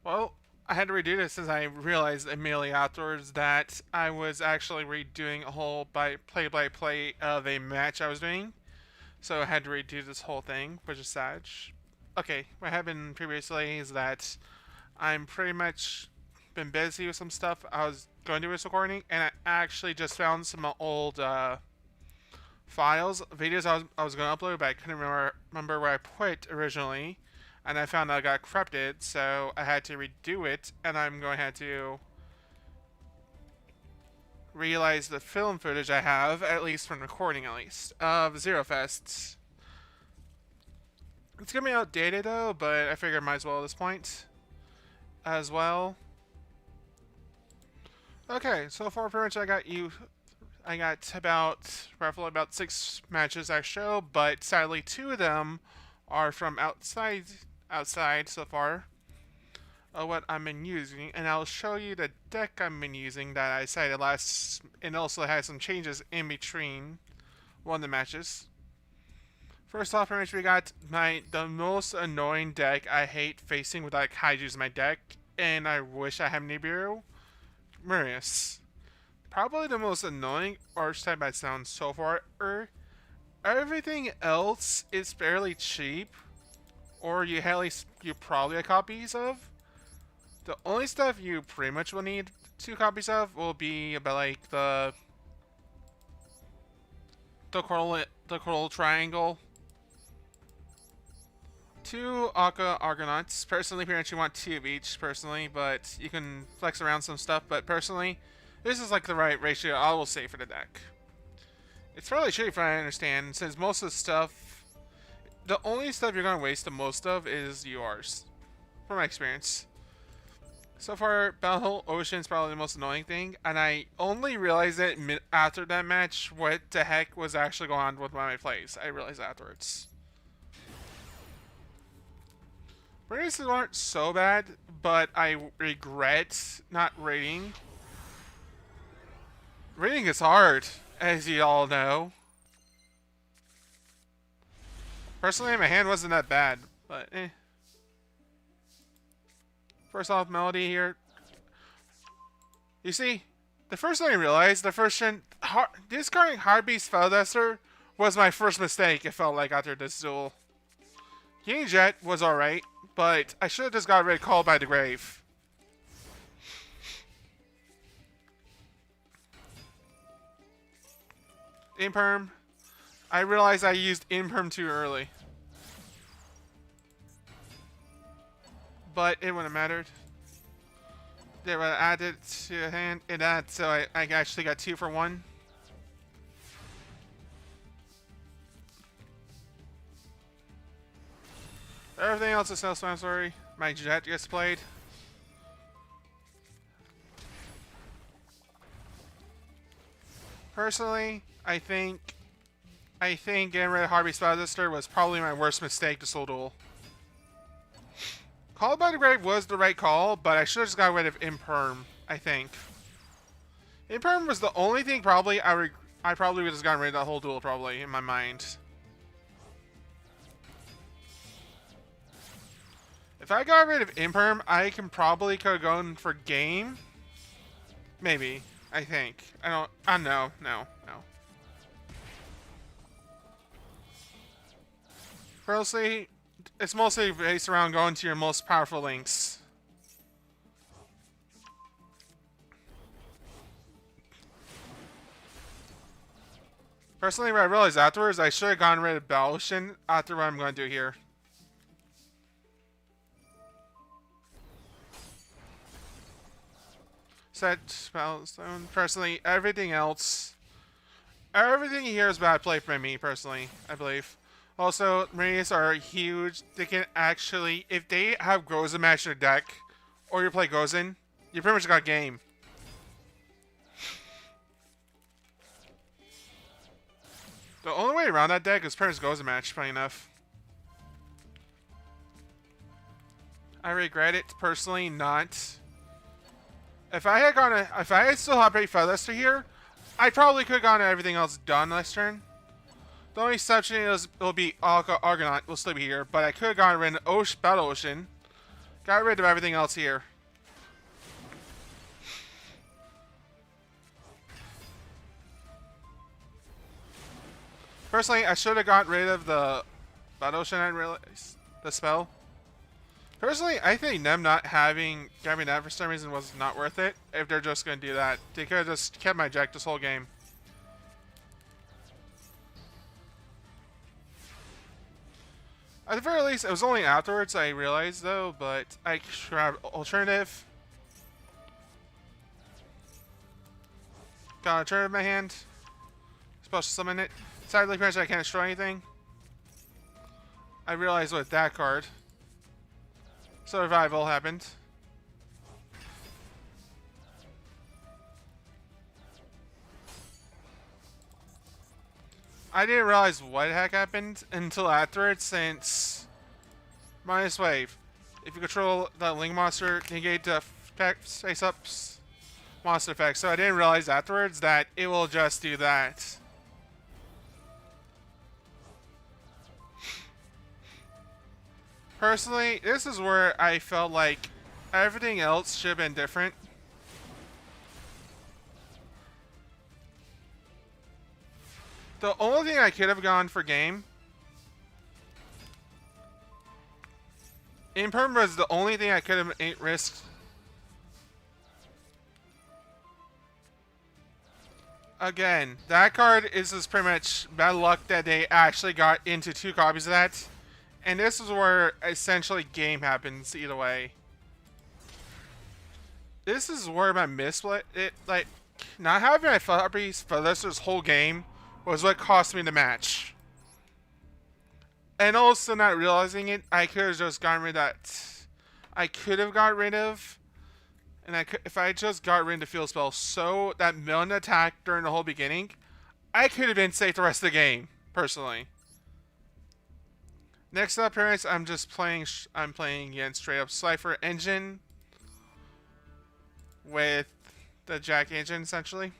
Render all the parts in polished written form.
Well, I had to redo this since I realized immediately afterwards that I was actually redoing a whole play-by-play of a match I was doing. So I had to redo this whole thing, which is sad. Okay, what happened previously is that I'm pretty much been busy with some stuff I was going to do this recording, and I actually just found some old files, videos I was going to upload, but I couldn't remember where I put originally, and I found that I got corrupted, so I had to redo it, and I'm going to have to realize the film footage I have, at least from recording at least, of Zero Fest. It's gonna be outdated though, but I figured I might as well at this point as well. Okay, so far pretty much I got roughly about 6 matches I show, but sadly 2 of them are from outside so far of what I've been using, and I'll show you the deck I've been using that I cited last, and also has some changes in between one of the matches. First off, pretty much we got the most annoying deck I hate facing with like Kaiju's in my deck, and I wish I had Nibiru, Marius. Probably the most annoying archetype I've found so far. Everything else is fairly cheap, or you at least you probably have copies of. The only stuff you pretty much will need 2 copies of will be about like the coral triangle, 2 Aqua Argonauts. Personally, pretty much you want 2 of each, personally, but you can flex around some stuff. But personally, this is like the right ratio I will say for the deck. It's fairly cheap, from what I understand, since most of the stuff, the only stuff you're going to waste the most of is URs, from my experience. So far, Battle Ocean is probably the most annoying thing, and I only realized it after that match what the heck was actually going on with one of my plays. I realized afterwards. Races aren't so bad, but I regret not rating. Rating is hard, as you all know. Personally, my hand wasn't that bad, but eh. First off, Melody here. You see, the first thing I realized, discarding Heartbeast Featherduster was my first mistake, it felt like, after this duel. King Jet was alright, but I should have just got rid of Called by the Grave. Imperm. I realized I used Imperm too early. But it wouldn't have mattered. They would have added to a hand in that, so I actually got 2 for 1. Everything else is self-explanatory. My Jet gets played. Personally, I think getting rid of Heartbeast Featherduster was probably my worst mistake this whole duel. Call by the Grave was the right call, but I should have just got rid of Imperm, I think. Imperm was the only thing probably I probably would have gotten rid of that whole duel, probably, in my mind. If I got rid of Imperm, I could have gone for game. Maybe. I think. I don't know. No. Firstly, it's mostly based around going to your most powerful links. Personally, what I realized afterwards, I should have gotten rid of Balotion after what I'm going to do here. Set Spellstone. Personally, everything here is bad play for me, personally, I believe. Also, Marias are huge. They can actually, if they have Gozen match in their deck, or you play Gozen, you pretty much got game. The only way around that deck is pretty much Gozen match, funny enough. I regret it, personally, not. If I had still had Featherduster here, I probably could have gotten everything else done last turn. The only exception is it'll be Argonaut will still be here, but I could have gotten rid of Battle Ocean, Got rid of everything else here. Personally, I should have got rid of the Battle Ocean and realize the spell. Personally, I think them not having grabbing that for some reason was not worth it. If they're just going to do that, they could have just kept my Jack this whole game. At the very least, it was only afterwards I realized though, but I grabbed alternative. Got an alternative in my hand. Supposed to summon it. Sadly, apparently I can't destroy anything. I realized with that card. Survival happened. I didn't realize what the heck happened until afterwards, since minus wave. If you control the Link monster, negate the face ups monster effect. So I didn't realize afterwards that it will just do that. Personally, this is where I felt like everything else should have been different. The only thing I could have gone for game, Imperm was the only thing I could have risked. Again, that card is just pretty much bad luck that they actually got into 2 copies of that. And this is where essentially game happens either way. This is where my misplay, like, not having my copies for this whole game was what cost me the match. And also not realizing it, I could have just gotten rid of that. I could have got rid of, and if I just got rid of the field spell, so that million attack during the whole beginning, I could have been safe the rest of the game, personally. Next up, parents, I'm playing against straight up Cypher Engine with the Jack engine, essentially.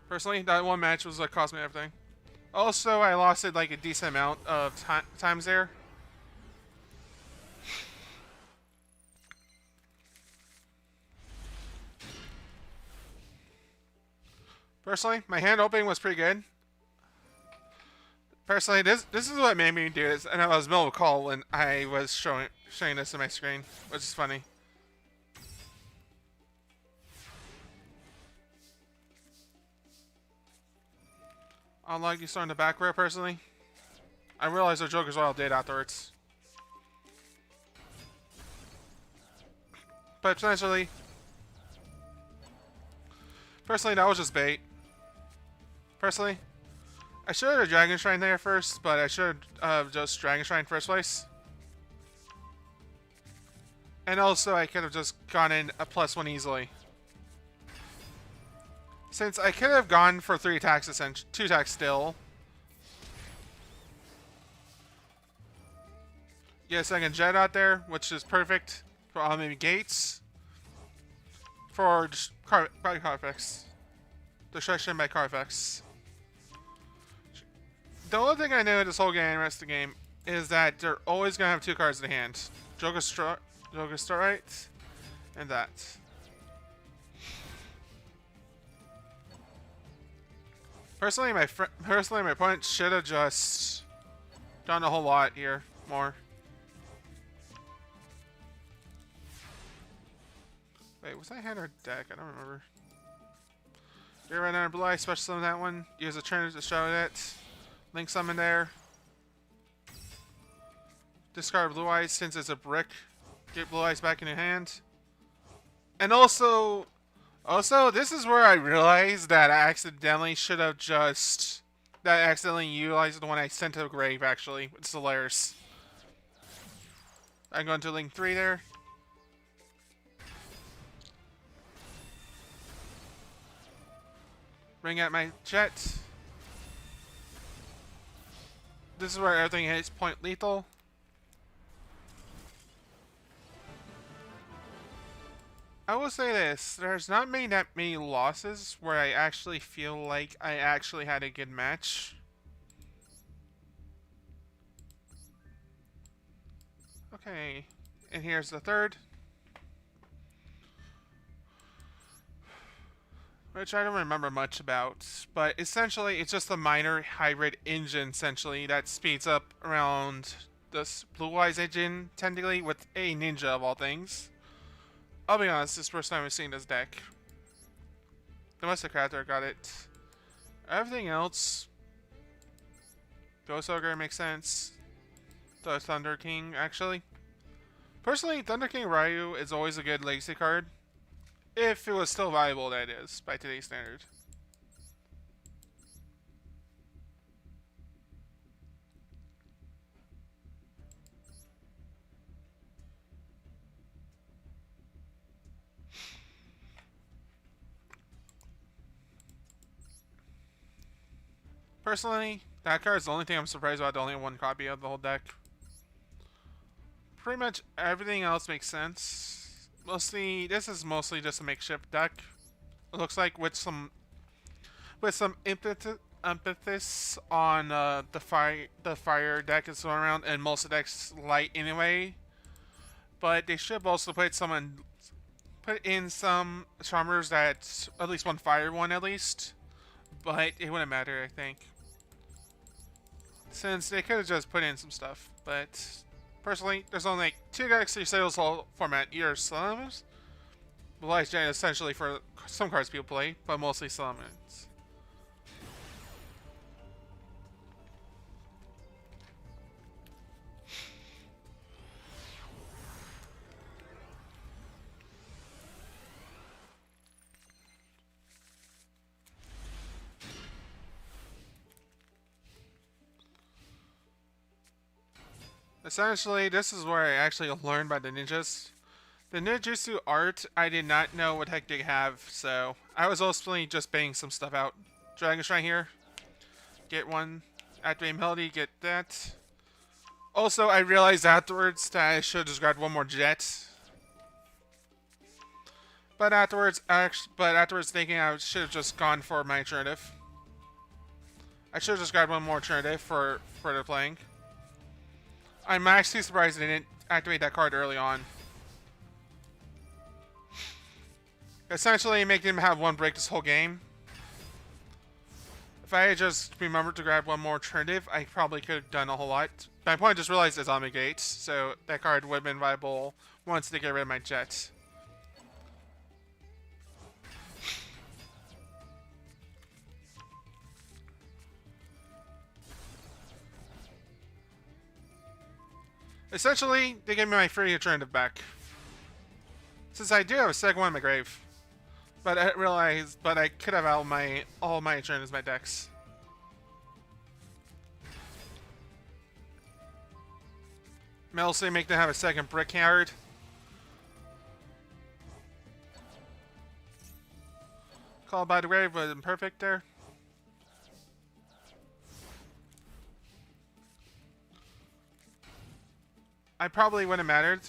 Personally, that one match was what cost me everything. Also, I lost it like a decent amount of times there. Personally, my hand opening was pretty good. Personally, this is what made me do this, and I was middle of a call when I was showing this on my screen, which is funny. Unlike you starting the back row, personally. I realized the Joker's all did afterwards. But essentially, personally, that was just bait. Personally, I should have Dragon Shrine there first, but I should have just Dragon Shrine first place. And also, I could have just gotten a +1 easily. Since I could have gone for 3 attacks, essentially 2 attacks still. Get a second jet out there, which is perfect for all maybe gates. For just probably Carfax. Destruction by Carfax. The only thing I know this whole game, the rest of the game, is that they're always going to have 2 cards in hand. Joker Starlight, and that. Personally, my opponent should have just done a whole lot here, more. Wait, was that hand or deck? I don't remember. Get right down Blue Eye, special summon that one. Use a turn to show it. Link summon there. Discard Blue Eyes since it's a brick. Get Blue Eyes back in your hand. And also, this is where I realized that I accidentally should have just... That I accidentally utilized the one I sent to the grave, actually, with Solaris. I'm going to Link 3 there. Bring out my jet. This is where everything hits point lethal. I will say this, there's not that many losses where I actually feel like I actually had a good match. Okay, and here's the third, which I don't remember much about, but essentially it's just a minor hybrid engine essentially that speeds up around this Blue Eyes engine, technically, with a ninja of all things. I'll be honest, this is the first time I've seen this deck. The Mustacrator got it. Everything else, Ghost Ogre makes sense. The Thunder King, actually. Personally, Thunder King Ryu is always a good legacy card. If it was still viable, that is, by today's standard. Personally, that card is the only thing I'm surprised about, the only one copy of the whole deck. Pretty much everything else makes sense. Mostly, this is mostly just a makeshift deck. It looks like with some emphasis on the fire deck is going around, and most of the deck's light anyway. But they should also put in some charmers that at least one fire one at least. But it wouldn't matter, I think, since they could have just put in some stuff. But personally, there's only like 2 Galaxy Sales Hall format either Slums, Light Giant essentially for some cards people play, but mostly Summons. Essentially, this is where I actually learned by the ninjas. The ninjutsu art, I did not know what heck they have, so I was ultimately just banging some stuff out. Dragon Shrine here. Get one. Activate Melody, get that. Also, I realized afterwards that I should have just grabbed one more jet. But afterwards thinking I should have just gone for my alternative. I should have just grabbed one more alternative for further playing. I'm actually surprised I didn't activate that card early on. Essentially, making him have one break this whole game. If I had just remembered to grab one more alternative, I probably could have done a whole lot. My point, I just realized it's Salamangreat, so that card would have been viable once to get rid of my jet. Essentially, they gave me my free alternative back. Since I do have a second one in my grave. But I realized, I could have all my alternatives, my decks. Mostly make them have a second brick card. Call by the grave was imperfect there. I probably wouldn't have mattered.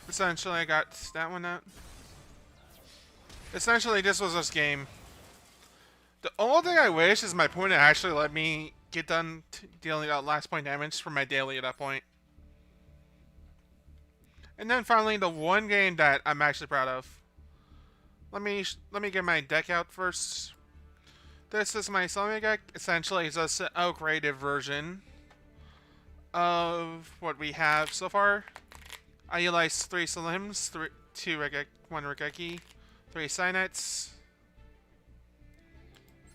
Essentially, I got that one out. Essentially, this was this game. The only thing I wish is my opponent actually let me get done dealing out last point damage for my daily at that point. And then finally, the one game that I'm actually proud of. Let me get my deck out first. This is my Salamangreat deck. Essentially, it's just an upgraded version of what we have so far. I utilize 3 Slims, 1 Regeki, 3 Sinets.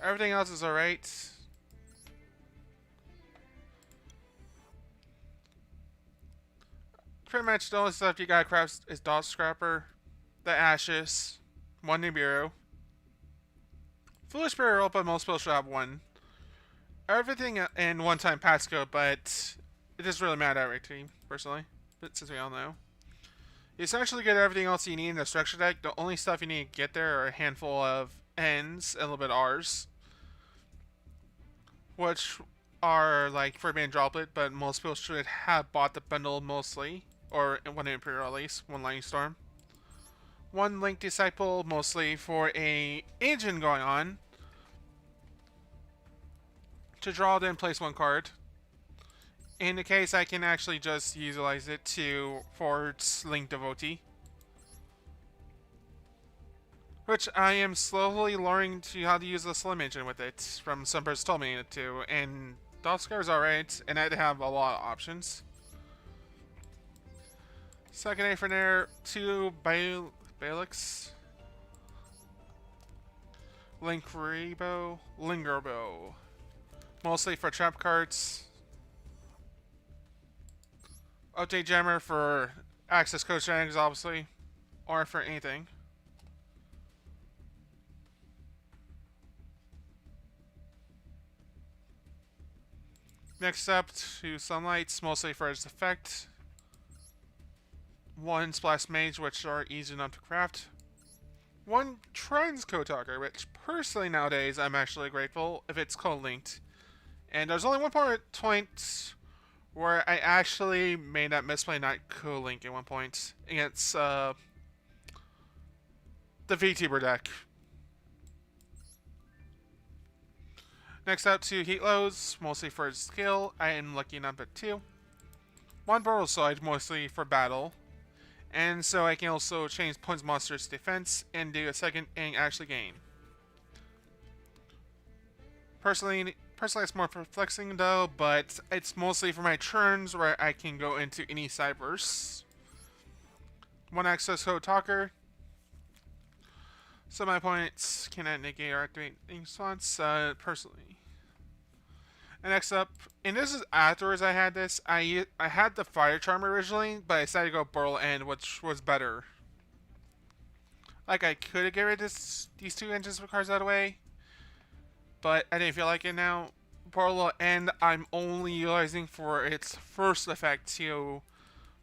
Everything else is alright. Pretty much the only stuff you gotta craft is Dog Scrapper, the Ashes, 1 Nibiru. Foolish Burial, but most people should have 1. Everything in 1-time passcode, but it doesn't really matter every team, personally. But since we all know. You essentially get everything else you need in the structure deck. The only stuff you need to get there are a handful of N's and a little bit of R's. Which are like Forbidden Droplet, but most people should have bought the bundle mostly. Or 1 Imperial at least, 1 Lightning Storm. 1 Link Disciple, mostly for a engine going on. To draw, then place 1 card. In the case, I can actually just utilize it to forward Link Devotee. Which I am slowly learning to how to use the Slim engine with it, from some person told me to, and Doscar's alright, and I'd have a lot of options. Second A for there, 2 Balix, Lingerbo, mostly for trap cards. Update Jammer for access code shenanigans, obviously, or for anything. Next up, 2 Sunlights, mostly for its effect. 1 Splash Mage, which are easy enough to craft. 1 Trends Code Talker, which personally nowadays I'm actually grateful if it's code linked. And there's only one point where I actually made that misplay not code link at one point against the VTuber deck. Next up, 2 Heat Lows, mostly for its skill. I am lucky enough at 2. 1 Burrow Slide, mostly for battle. And so I can also change points monsters' defense and do a second and actually gain. Personally it's more for flexing though, but it's mostly for my turns where I can go into any cyberse. 1 access code talker. So my opponents cannot negate or activate any response, personally. And next up, and this is afterwards I had this, I had the Fire Charm originally, but I decided to go Burl End, which was better. Like, I could have get rid of these 2 engines with cards out of the way, but I didn't feel like it now. Burl End I'm only utilizing for its first effect to,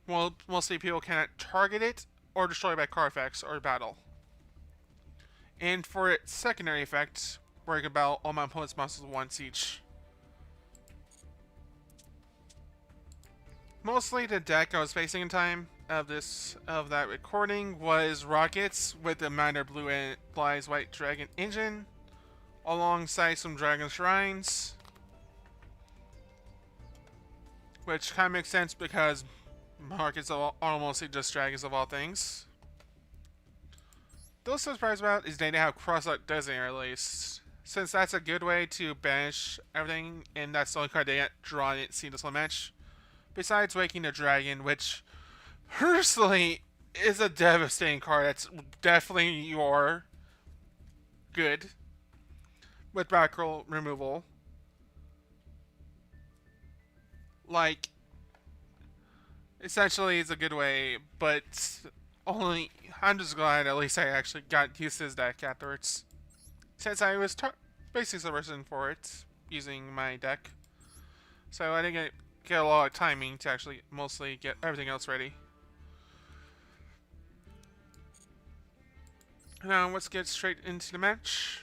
well, mostly people cannot target it or destroy by card effects or battle. And for its secondary effect, where I can battle all my opponent's monsters once each. Mostly the deck I was facing in time of that recording was Rockets with the minor blue and Eyes White Dragon engine, alongside some Dragon Shrines, which kind of makes sense because Rockets are mostly just dragons of all things. Those I'm surprised about is they didn't have Cross-Out Designator released, since that's a good way to banish everything, and that's the only card they get drawn in Seedless match. Besides Waking the Dragon, which personally is a devastating card. That's definitely your good with backroll removal. Like, essentially it's a good way, but only I'm just glad at least I actually got used to this deck afterwards, since I was basically the person for it using my deck. So I didn't get a lot of timing to actually mostly get everything else ready. Now let's get straight into the match.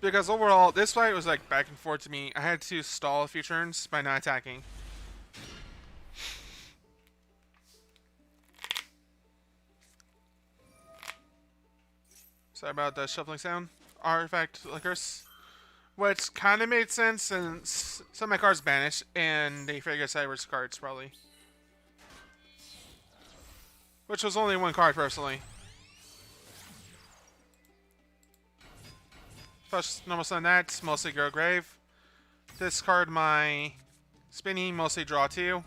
Because overall, this fight was like back and forth to me. I had to stall a few turns by not attacking. Sorry about the shuffling sound. Artifact Lickers. Which kind of made sense since some of my cards banished and they figured Cyber's cards probably. Which was only 1 card personally. First normal summon that, mostly go grave. Discard my Spinny, mostly draw 2.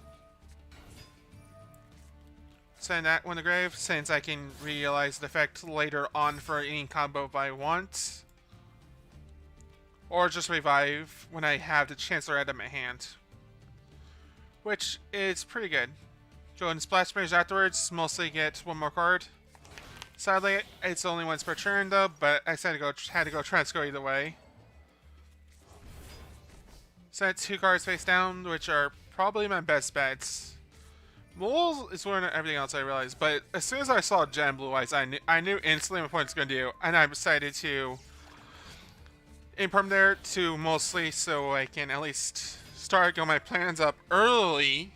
Send that one to grave, since I can realize the effect later on for any combo I want. Or just revive when I have the Chancellor out of my hand. Which is pretty good. Go and Splash Mage afterwards, mostly get 1 more card. Sadly, it's only once per turn though, but I had to go Transco either way. Sent 2 cards face down, which are probably my best bets. Mole is one of everything else I realized, but as soon as I saw Gem Blue Eyes, I knew instantly what it's going to do, and I decided to imperm there to mostly so I can at least start getting my plans up early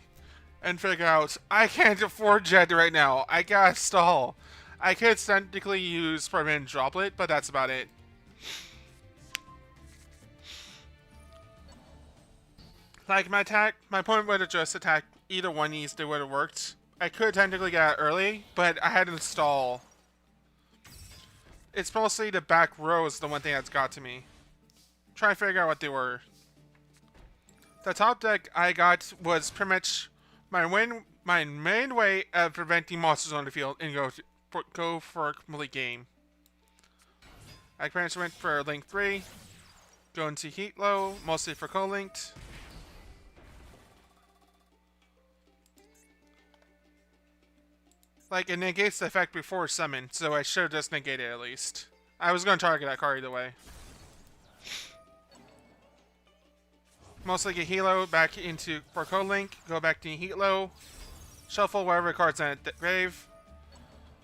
and figure out I can't afford Jet right now. I gotta stall. I could technically use permanent droplet, but that's about it. Like my opponent would have just attacked either one of these. They would have worked. I could technically get out early, but I had to stall. It's mostly the back row is the one thing that's got to me. Try to figure out what they were. The top deck I got was pretty much my main way of preventing monsters on the field and go for a complete game. I pretty much went for Link 3, go into Heat Low, mostly for co-linked. Like, it negates the effect before summon, so I should have just negated it at least. I was going to target that card either way. Mostly get Hilo back into for co-link, go back to Hilo, shuffle whatever cards in the grave.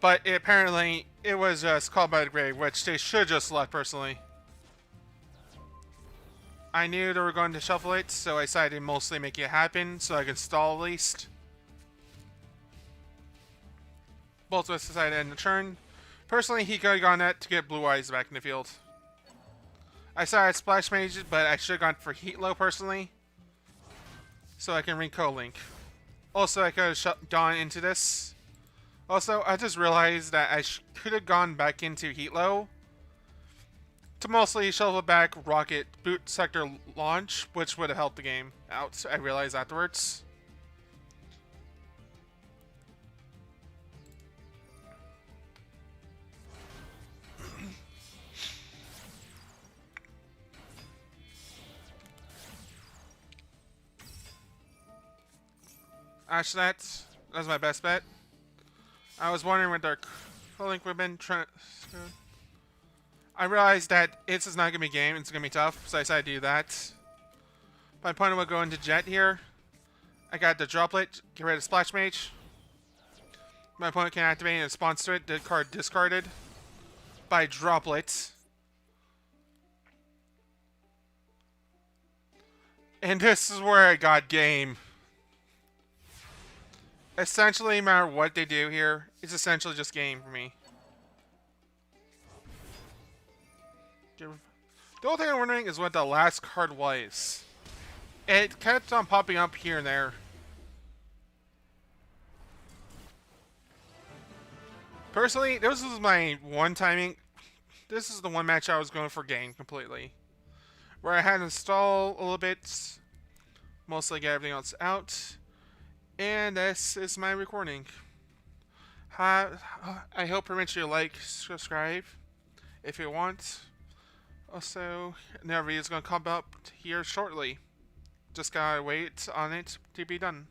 But apparently, it was just called by the grave, which they should just left personally. I knew they were going to shuffle it, so I decided to mostly make it happen so I could stall at least. Both of us decided to end the turn. Personally, he could have gone that to get Blue Eyes back in the field. I saw I Splash Mage, but I should have gone for Heat Low personally. So I can re-co-link. Also, I could have gone into this. Also, I just realized that I could have gone back into Heat Low to mostly shuffle back Rocket Boot Sector Launch, which would have helped the game out, I realized afterwards. Actually, that was my best bet. I was wondering what their co-link would have been. I realized that this is not going to be a game, it's going to be tough, so I decided to do that. My opponent will go into Jet here. I got the Droplet, get rid of Splash Mage. My opponent can activate in response to it, the card discarded by Droplet. And this is where I got game. Essentially, no matter what they do here, it's essentially just game for me. The only thing I'm wondering is what the last card was. It kept on popping up here and there. Personally, this was my one timing. This is the one match I was going for game completely. Where I had to stall a little bit. Mostly get everything else out. And this is my recording. I hope pretty much you like, subscribe if you want. Also, another video is going to come up here shortly. Just gotta wait on it to be done.